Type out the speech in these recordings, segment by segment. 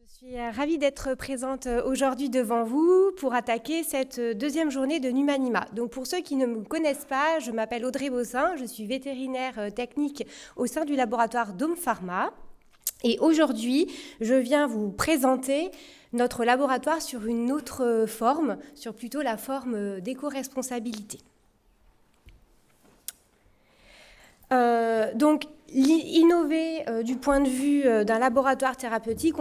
Je suis ravie d'être présente aujourd'hui devant vous pour attaquer cette deuxième journée de Numanima. Donc pour ceux qui ne me connaissent pas, je m'appelle Audrey Bossin, je suis vétérinaire technique au sein du laboratoire Dome Pharma. Et aujourd'hui, je viens vous présenter notre laboratoire sur une autre forme, sur plutôt la forme d'éco-responsabilité. Donc, innover du point de vue d'un laboratoire thérapeutique,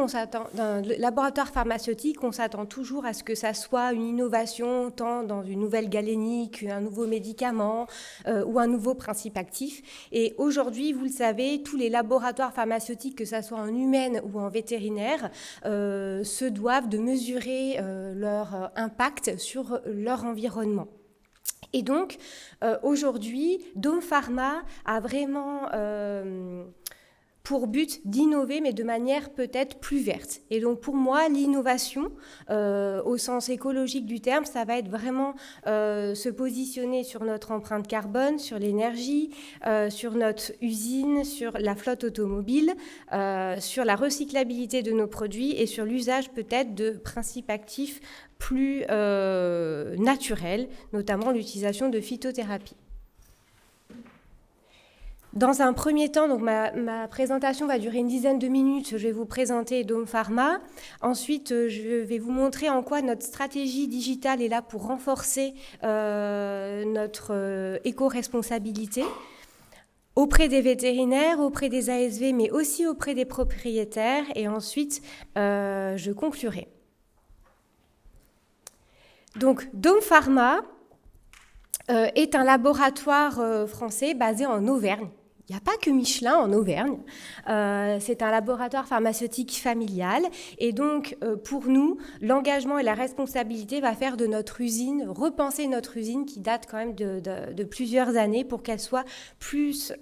d'un laboratoire pharmaceutique, on s'attend toujours à ce que ça soit une innovation, tant dans une nouvelle galénique, un nouveau médicament ou un nouveau principe actif. Et aujourd'hui, vous le savez, tous les laboratoires pharmaceutiques, que ce soit en humaine ou en vétérinaire, se doivent de mesurer leur impact sur leur environnement. Et donc, aujourd'hui, Dome Pharma a vraiment pour but d'innover, mais de manière peut-être plus verte. Et donc, pour moi, l'innovation, au sens écologique du terme, ça va être vraiment se positionner sur notre empreinte carbone, sur l'énergie, sur notre usine, sur la flotte automobile, sur la recyclabilité de nos produits et sur l'usage peut-être de principes actifs plus naturels, notamment l'utilisation de phytothérapie. Dans un premier temps, donc ma présentation va durer une dizaine de minutes. Je vais vous présenter Dome Pharma. Ensuite, je vais vous montrer en quoi notre stratégie digitale est là pour renforcer notre éco-responsabilité auprès des vétérinaires, auprès des ASV, mais aussi auprès des propriétaires. Et ensuite, je conclurai. Donc, Dome Pharma est un laboratoire français basé en Auvergne. Il n'y a pas que Michelin en Auvergne. C'est un laboratoire pharmaceutique familial. Et donc, pour nous, l'engagement et la responsabilité va faire de notre usine, repenser notre usine qui date quand même de plusieurs années pour qu'elle soit plus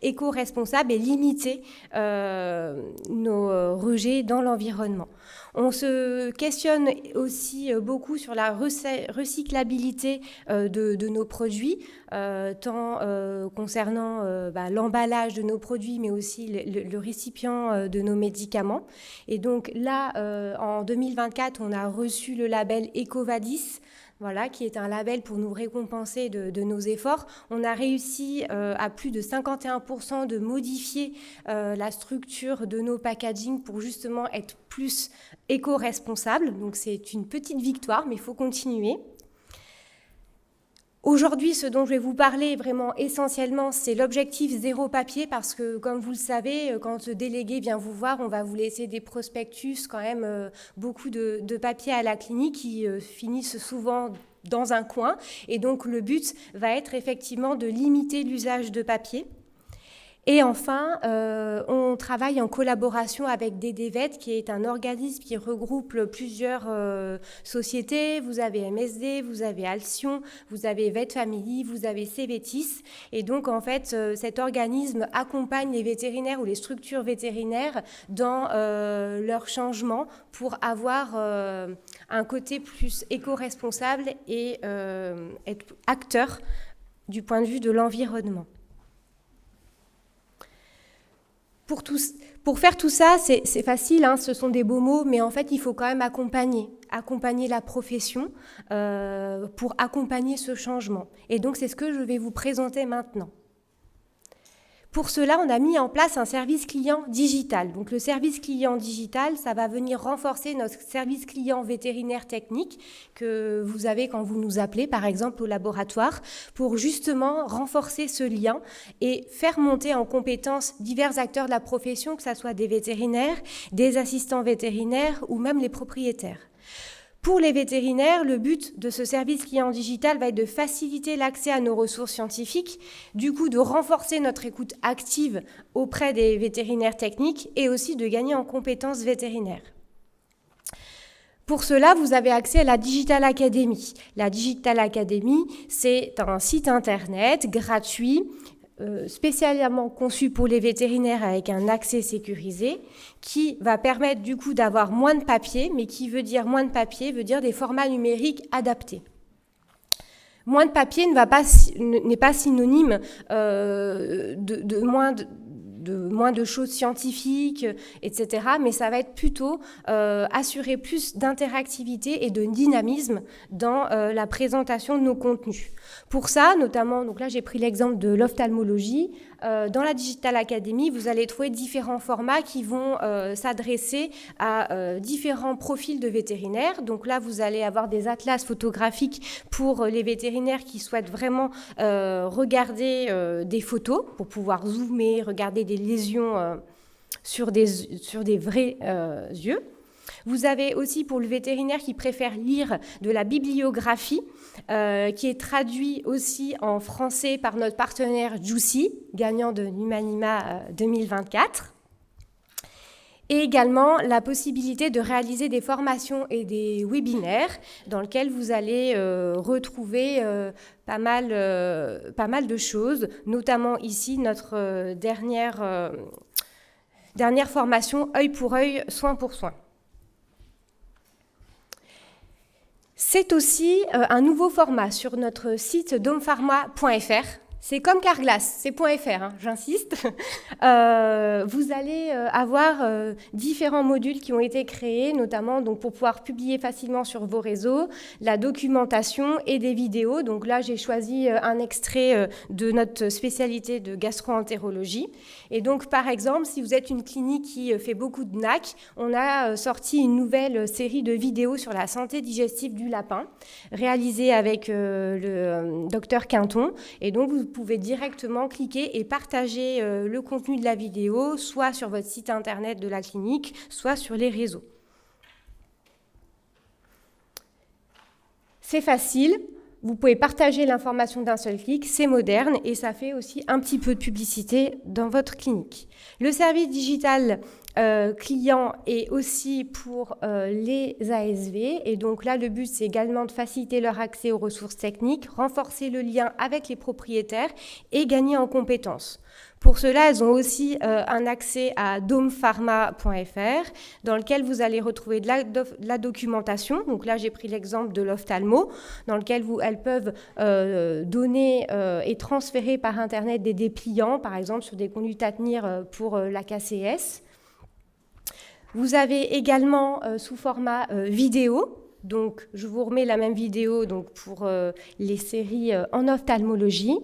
éco-responsable et limiter nos rejets dans l'environnement. On se questionne aussi beaucoup sur la recyclabilité de nos produits, tant concernant l'emballage de nos produits, mais aussi le récipient de nos médicaments. Et donc là, en 2024, on a reçu le label EcoVadis, voilà, qui est un label pour nous récompenser de nos efforts. On a réussi à plus de 51% de modifier la structure de nos packaging pour justement être plus éco-responsable. Donc c'est une petite victoire, mais il faut continuer. Aujourd'hui, ce dont je vais vous parler vraiment essentiellement, c'est l'objectif zéro papier parce que, comme vous le savez, quand le délégué vient vous voir, on va vous laisser des prospectus, quand même beaucoup de papiers à la clinique qui finissent souvent dans un coin. Et donc, le but va être effectivement de limiter l'usage de papier. Et enfin, on travaille en collaboration avec DDVET, qui est un organisme qui regroupe plusieurs sociétés. Vous avez MSD, vous avez Alcyon, vous avez Vet Family, vous avez CVETIS. Et donc, en fait, cet organisme accompagne les vétérinaires ou les structures vétérinaires dans leur changement pour avoir un côté plus éco-responsable et être acteur du point de vue de l'environnement. Pour faire tout ça, c'est facile, hein, ce sont des beaux mots, mais en fait, il faut quand même accompagner la profession pour accompagner ce changement. Et donc, c'est ce que je vais vous présenter maintenant. Pour cela, on a mis en place un service client digital. Donc, le service client digital, ça va venir renforcer notre service client vétérinaire technique que vous avez quand vous nous appelez, par exemple, au laboratoire, pour justement renforcer ce lien et faire monter en compétence divers acteurs de la profession, que ce soit des vétérinaires, des assistants vétérinaires ou même les propriétaires. Pour les vétérinaires, le but de ce service client digital va être de faciliter l'accès à nos ressources scientifiques, du coup de renforcer notre écoute active auprès des vétérinaires techniques et aussi de gagner en compétences vétérinaires. Pour cela, vous avez accès à la Digital Academy. La Digital Academy, c'est un site internet gratuit, spécialement conçu pour les vétérinaires avec un accès sécurisé qui va permettre du coup d'avoir moins de papier, mais qui veut dire moins de papier, veut dire des formats numériques adaptés. Moins de papier n'est pas synonyme de moins moins de choses scientifiques, etc. Mais ça va être plutôt assurer plus d'interactivité et de dynamisme dans la présentation de nos contenus. Pour ça, notamment, donc là j'ai pris l'exemple de l'ophtalmologie. Dans la Digital Academy, vous allez trouver différents formats qui vont s'adresser à différents profils de vétérinaires. Donc là, vous allez avoir des atlas photographiques pour les vétérinaires qui souhaitent vraiment regarder des photos pour pouvoir zoomer, regarder des lésions sur des vrais yeux. Vous avez aussi pour le vétérinaire qui préfère lire de la bibliographie, qui est traduit aussi en français par notre partenaire Juicy, gagnant de l'Humanima 2024. Et également la possibilité de réaliser des formations et des webinaires dans lesquels vous allez retrouver pas mal de choses, notamment ici notre dernière formation œil pour œil, soin pour soin. C'est aussi un nouveau format sur notre site dompharma.fr. C'est comme Carglass, c'est .fr, hein, j'insiste. Vous allez avoir différents modules qui ont été créés, notamment donc, pour pouvoir publier facilement sur vos réseaux, la documentation et des vidéos. Donc là, j'ai choisi un extrait de notre spécialité de gastro-entérologie. Et donc, par exemple, si vous êtes une clinique qui fait beaucoup de NAC, on a sorti une nouvelle série de vidéos sur la santé digestive du lapin, réalisée avec le docteur Quinton. Et donc, vous pouvez directement cliquer et partager le contenu de la vidéo, soit sur votre site internet de la clinique, soit sur les réseaux. C'est facile, vous pouvez partager l'information d'un seul clic, c'est moderne et ça fait aussi un petit peu de publicité dans votre clinique. Le service digital client est aussi pour les ASV et donc là le but c'est également de faciliter leur accès aux ressources techniques, renforcer le lien avec les propriétaires et gagner en compétences. Pour cela, elles ont aussi un accès à dompharma.fr dans lequel vous allez retrouver de la documentation. Donc là, j'ai pris l'exemple de l'ophtalmo dans lequel elles peuvent donner et transférer par Internet des dépliants, par exemple sur des conduites à tenir pour la KCS. Vous avez également sous format vidéo. Donc, je vous remets la même vidéo donc, pour les séries en ophtalmologie.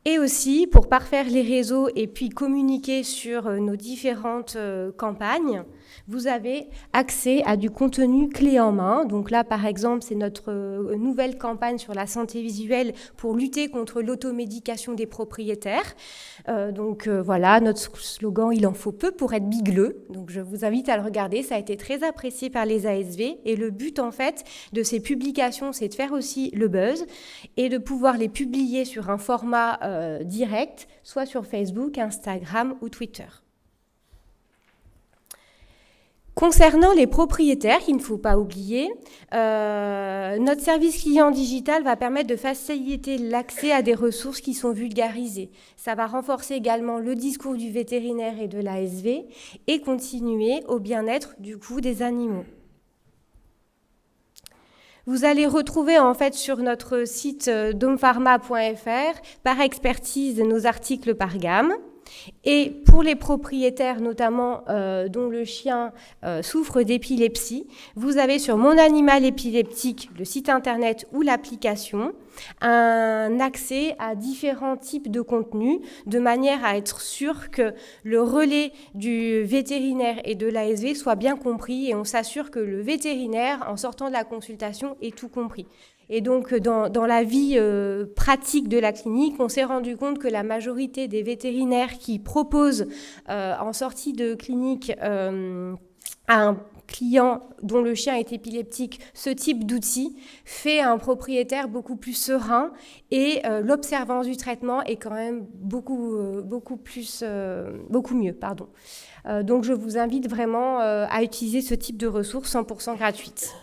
Et aussi, pour parfaire les réseaux et puis communiquer sur nos différentes campagnes, vous avez accès à du contenu clé en main. Donc là, par exemple, c'est notre nouvelle campagne sur la santé visuelle pour lutter contre l'automédication des propriétaires. Voilà, notre slogan « Il en faut peu pour être bigleux ». Donc je vous invite à le regarder, ça a été très apprécié par les ASV. Et le but, en fait, de ces publications, c'est de faire aussi le buzz et de pouvoir les publier sur un format direct, soit sur Facebook, Instagram ou Twitter. Concernant les propriétaires, qu'il ne faut pas oublier, notre service client digital va permettre de faciliter l'accès à des ressources qui sont vulgarisées. Ça va renforcer également le discours du vétérinaire et de l'ASV et continuer au bien-être du coup des animaux. Vous allez retrouver en fait sur notre site dompharma.fr par expertise nos articles par gamme. Et pour les propriétaires notamment dont le chien souffre d'épilepsie, vous avez sur Mon Animal Épileptique, le site internet ou l'application, un accès à différents types de contenus de manière à être sûr que le relais du vétérinaire et de l'ASV soit bien compris et on s'assure que le vétérinaire, en sortant de la consultation, ait tout compris. Et donc, dans la vie pratique de la clinique, on s'est rendu compte que la majorité des vétérinaires qui proposent en sortie de clinique à un client dont le chien est épileptique ce type d'outil fait un propriétaire beaucoup plus serein et l'observance du traitement est quand même beaucoup mieux. Donc, je vous invite vraiment à utiliser ce type de ressources 100% gratuites.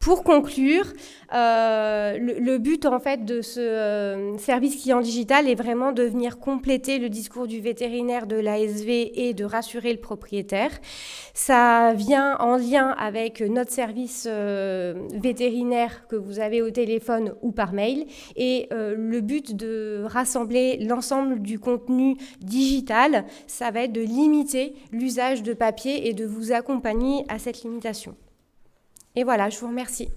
Pour conclure, le but en fait de ce service client digital est vraiment de venir compléter le discours du vétérinaire, de l'ASV et de rassurer le propriétaire. Ça vient en lien avec notre service vétérinaire que vous avez au téléphone ou par mail, et le but de rassembler l'ensemble du contenu digital, ça va être de limiter l'usage de papier et de vous accompagner à cette limitation. Et voilà, je vous remercie.